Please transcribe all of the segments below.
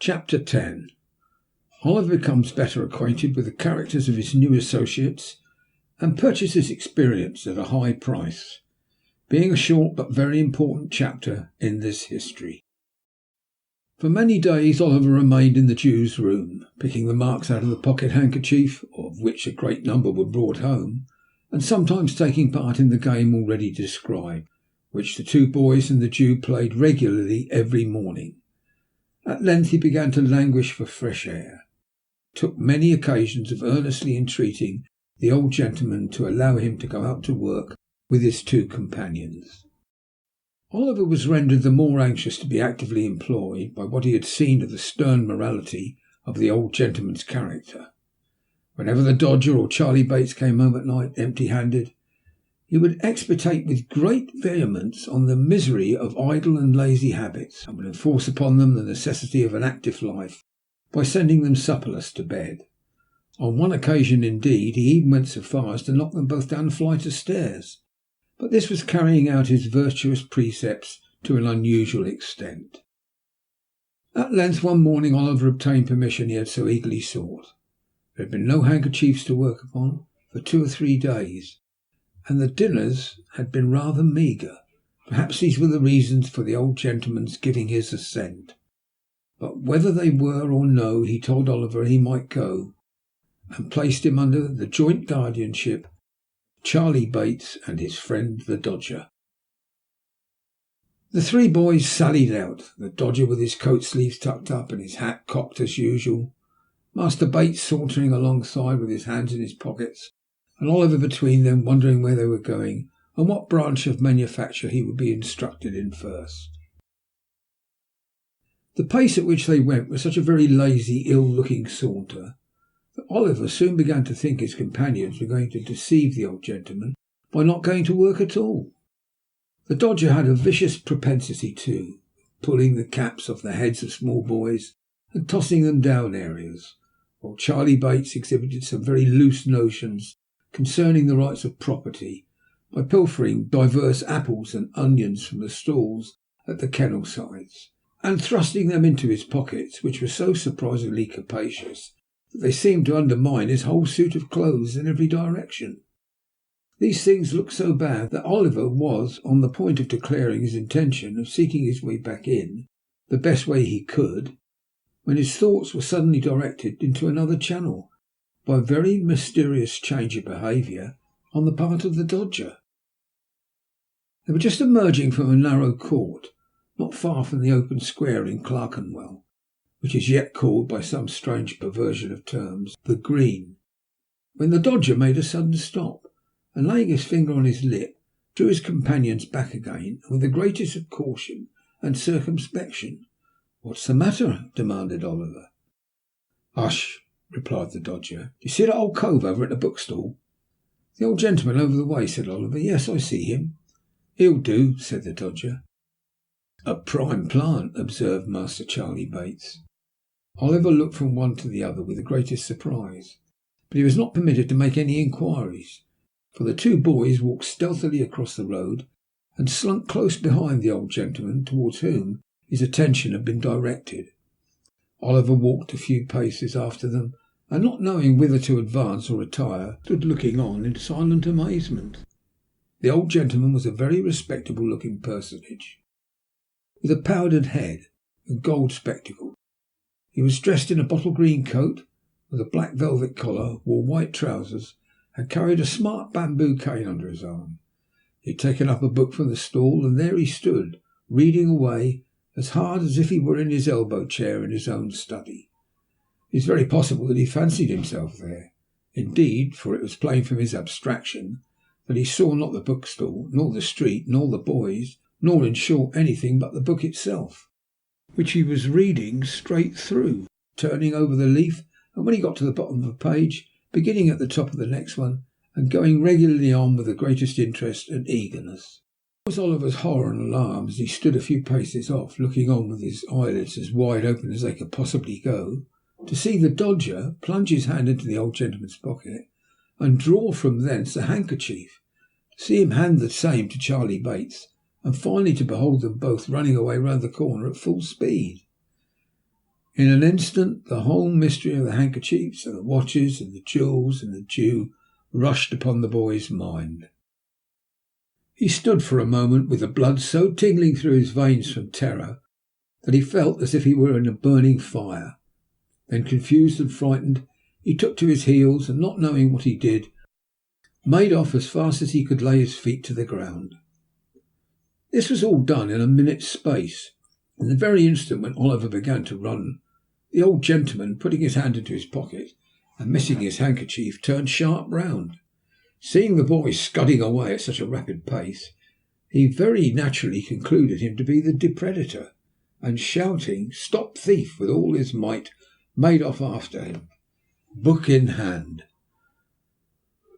Chapter 10. Oliver becomes better acquainted with the characters of his new associates and purchases experience at a high price, being a short but very important chapter in this history. For many days Oliver remained in the Jew's room, picking the marks out of the pocket handkerchief, of which a great number were brought home, and sometimes taking part in the game already described, which the two boys and the Jew played regularly every morning. At length he began to languish for fresh air, took many occasions of earnestly entreating the old gentleman to allow him to go out to work with his two companions. Oliver was rendered the more anxious to be actively employed by what he had seen of the stern morality of the old gentleman's character. Whenever the Dodger or Charley Bates came home at night empty-handed, he would expatiate with great vehemence on the misery of idle and lazy habits, and would enforce upon them the necessity of an active life by sending them supperless to bed. On one occasion, indeed, he even went so far as to knock them both down a flight of stairs, but this was carrying out his virtuous precepts to an unusual extent. At length one morning Oliver obtained permission he had so eagerly sought. There had been no handkerchiefs to work upon for 2 or 3 days, and the dinners had been rather meagre. Perhaps these were the reasons for the old gentleman's giving his assent, but whether they were or no, he told Oliver he might go, and placed him under the joint guardianship of Charley Bates and his friend the Dodger. The 3 boys sallied out, the Dodger with his coat sleeves tucked up and his hat cocked as usual, Master Bates sauntering alongside with his hands in his pockets, and Oliver between them, wondering where they were going and what branch of manufacture he would be instructed in first. The pace at which they went was such a very lazy, ill-looking saunter that Oliver soon began to think his companions were going to deceive the old gentleman by not going to work at all. The Dodger had a vicious propensity to pulling the caps off the heads of small boys and tossing them down areas, while Charley Bates exhibited some very loose notions concerning the rights of property by pilfering divers apples and onions from the stalls at the kennel sides, and thrusting them into his pockets, which were so surprisingly capacious that they seemed to undermine his whole suit of clothes in every direction. These things looked so bad that Oliver was on the point of declaring his intention of seeking his way back in the best way he could, when his thoughts were suddenly directed into another channel by a very mysterious change of behaviour on the part of the Dodger. They were just emerging from a narrow court, not far from the open square in Clerkenwell, which is yet called, by some strange perversion of terms, the Green, when the Dodger made a sudden stop, and laying his finger on his lip, drew his companions back again, and with the greatest of caution and circumspection. "What's the matter?" demanded Oliver. "Hush," replied the Dodger. "Do you see that old cove over at the bookstall?" "The old gentleman over the way," said Oliver. "Yes, I see him." "He'll do," said the Dodger. "A prime plant," observed Master Charley Bates. Oliver looked from one to the other with the greatest surprise, but he was not permitted to make any inquiries, for the 2 boys walked stealthily across the road and slunk close behind the old gentleman towards whom his attention had been directed. Oliver walked a few paces after them, and not knowing whither to advance or retire, stood looking on in silent amazement. The old gentleman was a very respectable-looking personage, with a powdered head and gold spectacles. He was dressed in a bottle-green coat with a black velvet collar, wore white trousers, and carried a smart bamboo cane under his arm. He had taken up a book from the stall, and there he stood, reading away as hard as if he were in his elbow chair in his own study. It is very possible that he fancied himself there, indeed, for it was plain from his abstraction that he saw not the bookstall, nor the street, nor the boys, nor, in short, anything but the book itself, which he was reading straight through, turning over the leaf, and when he got to the bottom of a page, beginning at the top of the next one, and going regularly on with the greatest interest and eagerness. What was Oliver's horror and alarm as he stood a few paces off, looking on with his eyelids as wide open as they could possibly go, to see the Dodger plunge his hand into the old gentleman's pocket and draw from thence a handkerchief, to see him hand the same to Charley Bates, and finally to behold them both running away round the corner at full speed. In an instant the whole mystery of the handkerchiefs and the watches and the jewels and the Jew rushed upon the boy's mind. He stood for a moment with the blood so tingling through his veins from terror that he felt as if he were in a burning fire. Then, confused and frightened, he took to his heels and, not knowing what he did, made off as fast as he could lay his feet to the ground. This was all done in a minute's space. In the very instant when Oliver began to run, the old gentleman, putting his hand into his pocket and missing his handkerchief, turned sharp round. Seeing the boy scudding away at such a rapid pace, he very naturally concluded him to be the depredator, and shouting, "Stop thief!" with all his might, made off after him, book in hand.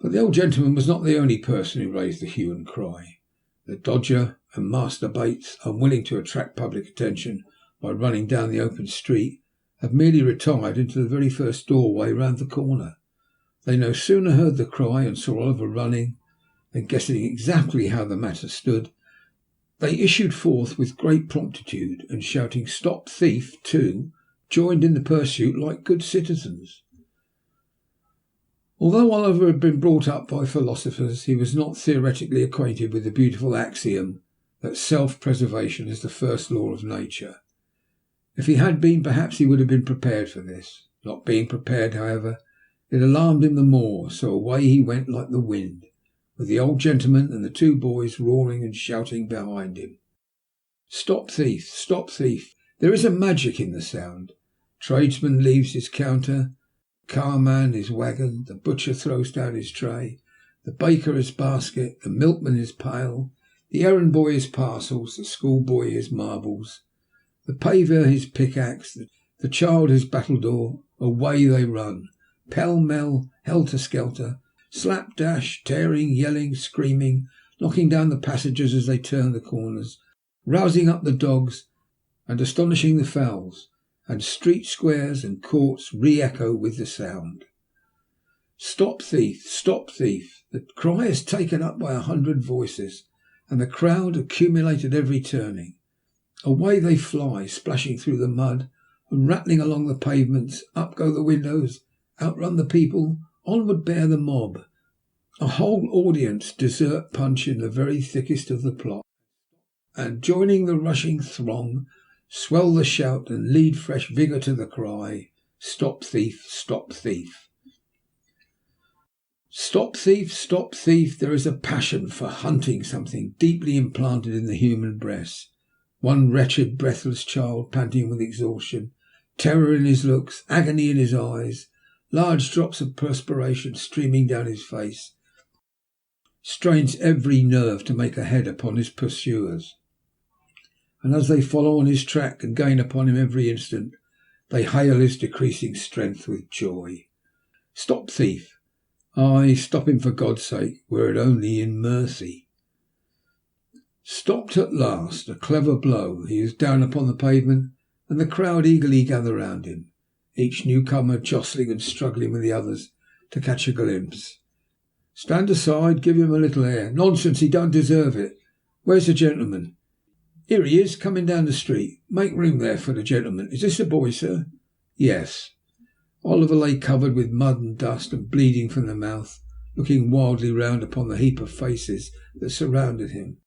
But the old gentleman was not the only person who raised the hue and cry. The Dodger and Master Bates, unwilling to attract public attention by running down the open street, had merely retired into the very first doorway round the corner. They no sooner heard the cry and saw Oliver running, than, guessing exactly how the matter stood, they issued forth with great promptitude, and shouting "Stop thief!" too, joined in the pursuit like good citizens. Although Oliver had been brought up by philosophers, he was not theoretically acquainted with the beautiful axiom that self-preservation is the first law of nature. If he had been, perhaps he would have been prepared for this. Not being prepared, however, it alarmed him the more, so away he went like the wind, with the old gentleman and the two boys roaring and shouting behind him. Stop thief! Stop thief! There is a magic in the sound. Tradesman leaves his counter, the carman his wagon, the butcher throws down his tray, the baker his basket, the milkman his pail, the errand boy his parcels, the schoolboy his marbles, the paver his pickaxe, the child his battledore. Away they run, pell-mell, helter-skelter, slapdash, tearing, yelling, screaming, knocking down the passengers as they turn the corners, rousing up the dogs and astonishing the fowls, and street squares and courts re-echo with the sound. Stop thief! Stop thief! The cry is taken up by 100 voices, and the crowd accumulate at every turning. Away they fly, splashing through the mud and rattling along the pavements. Up go the windows, outrun the people, onward bear the mob. A whole audience desert Punch in the very thickest of the plot, and joining the rushing throng, swell the shout and lead fresh vigour to the cry, "Stop thief! Stop thief!" Stop thief! Stop thief! There is a passion for hunting something deeply implanted in the human breast. One wretched, breathless child, panting with exhaustion, terror in his looks, agony in his eyes, large drops of perspiration streaming down his face, strains every nerve to make a head upon his pursuers. And as they follow on his track and gain upon him every instant, they hail his decreasing strength with joy. Stop thief! Aye, stop him for God's sake, were it only in mercy. Stopped at last, a clever blow. He is down upon the pavement, and the crowd eagerly gather round him, each newcomer jostling and struggling with the others to catch a glimpse. Stand aside, give him a little air. Nonsense, he don't deserve it. Where's the gentleman? Here he is, coming down the street. Make room there for the gentleman. Is this the boy, sir? Yes. Oliver lay covered with mud and dust and bleeding from the mouth, looking wildly round upon the heap of faces that surrounded him.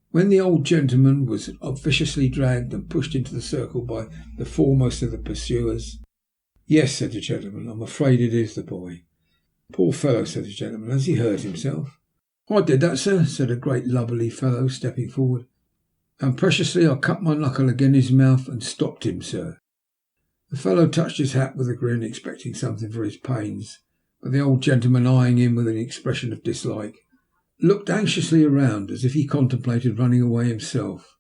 When the old gentleman was viciously dragged and pushed into the circle by the foremost of the pursuers. Yes, said the gentleman, I'm afraid it is the boy. Poor fellow, said the gentleman, has he hurt himself? I did that, sir, said a great lubberly fellow, stepping forward, and preciously I cut my knuckle against his mouth and stopped him, sir. The fellow touched his hat with a grin, expecting something for his pains, but the old gentleman, eyeing him with an expression of dislike, looked anxiously around as if he contemplated running away himself,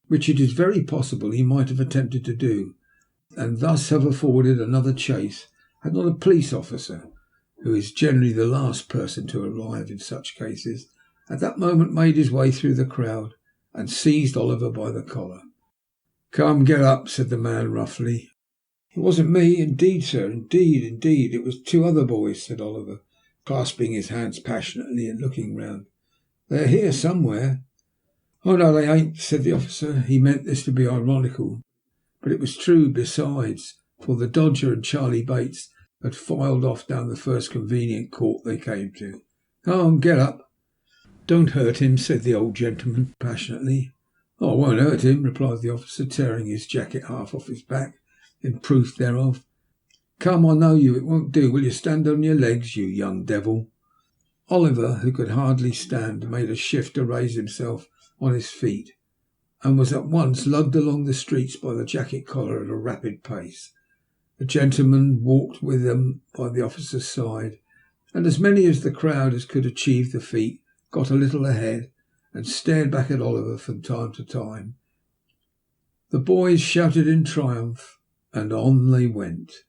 which it is very possible he might have attempted to do, and thus have afforded another chase had not a police officer, who is generally the last person to arrive in such cases, at that moment made his way through the crowd and seized Oliver by the collar. Come, get up, said the man roughly. It wasn't me, indeed, sir, indeed. It was two other boys, said Oliver, clasping his hands passionately and looking round. They're here somewhere. Oh, no, they ain't, said the officer. He meant this to be ironical, But it was true besides, for the Dodger and Charley Bates had filed off down the first convenient court they came to. "Come on, get up." "Don't hurt him," said the old gentleman passionately. "Oh, I won't hurt him," replied the officer, tearing his jacket half off his back in proof thereof. "Come, I know you. It won't do. Will you stand on your legs, you young devil?" Oliver, who could hardly stand, made a shift to raise himself on his feet, and was at once lugged along the streets by the jacket collar at a rapid pace. The gentleman walked with them by the officer's side, and as many of the crowd as could achieve the feat got a little ahead and stared back at Oliver from time to time. The boys shouted in triumph, and on they went.